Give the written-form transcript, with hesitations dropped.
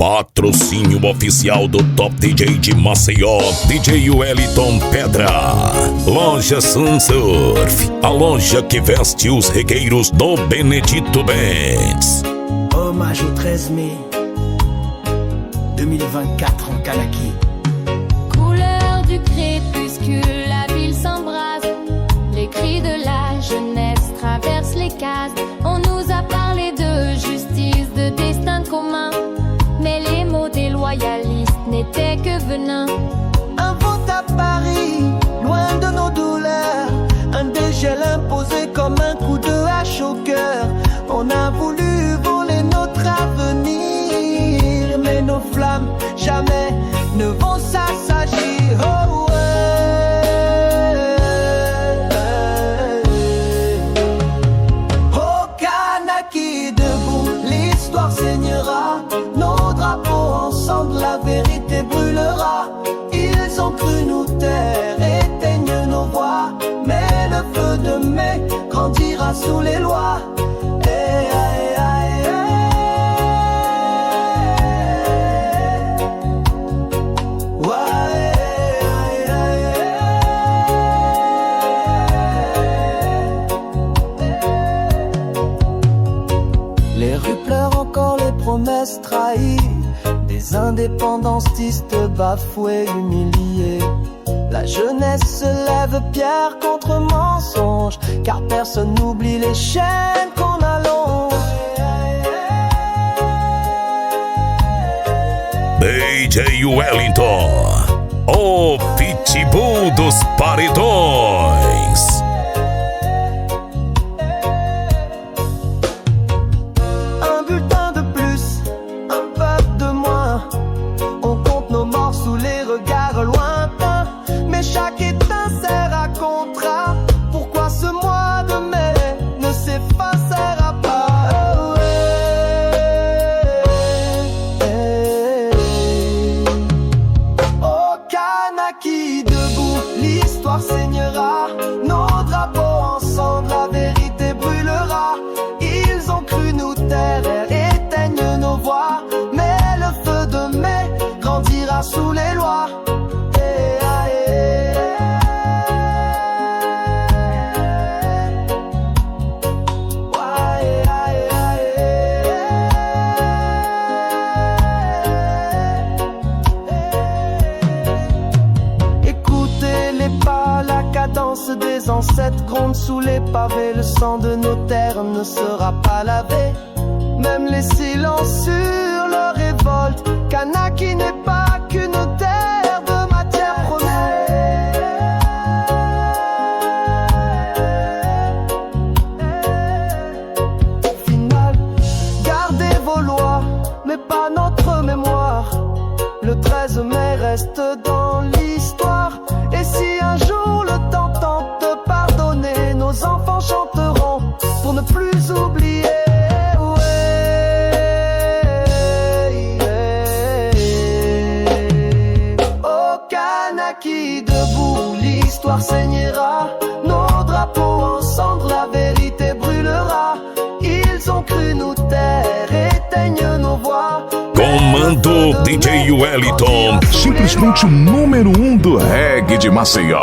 Patrocínio oficial do Top DJ de Maceió, DJ Wellington Pedra. Loja Sunsurf, a loja que veste os regueiros do Benedito Benz. Hommage au 13 mai 2024 en Kanaki. Couleur du crépuscule, la ville s'embrase. Les cris de la jeunesse traversent les cases. On nous a parlé de justice, de destin commun, mais les mots des loyalistes n'étaient que venin. Un vote à Paris, loin de nos douleurs. Un dégel imposé comme un coup de hache au cœur. On a voulu voler notre avenir, mais nos flammes jamais ne vont s'assagir. Oh oh Kanaki, debout, l'histoire saignera. Nos drapeaux ensemble, la vérité brûlera. Ils ont cru nous taire, éteignent nos voix, mais le feu de mai grandira sous les lois. Les rues pleurent encore les promesses trahies, des indépendantistes bafoués, humiliés. La jeunesse se lève pierre contre mensonge, car personne n'oublie les chaînes qu'on allonge. DJ Wellington, o pitbull dos paredões. Un bulletin de plus, un peuple de moins. On compte nos morts sous les regards lointains, mais chaque étincelle a contrat. Pourquoi ce mois de mai ne s'effacera pas? Oh Kanaki, debout, l'histoire saignera. Nos drapeaux ensemble, la vérité brûlera. Ils ont cru nous taire, éteignent nos voix, mais le feu de mai grandira sous les lois. Écoutez les pas, la cadence des ancêtres gronde sous les pavés. Le sang de nos terres ne sera pas lavé, même les silences sur leur révolte. Kanaki n'est pas qu'une terre de matière première. Final, gardez vos lois, mais pas notre mémoire. Le 13 mai reste dans l'histoire. Et si un jour le temps tente de pardonner, nos enfants chanteront pour ne plus oublier. Oh Kanaki, debout, l'histoire saignera. Nos drapeaux ensemble, la vérité brûlera. Ils ont cru nous taire, éteignent nos voix. Comando DJ Wellington, Simplesmente o número 1 do reggae de Maceió.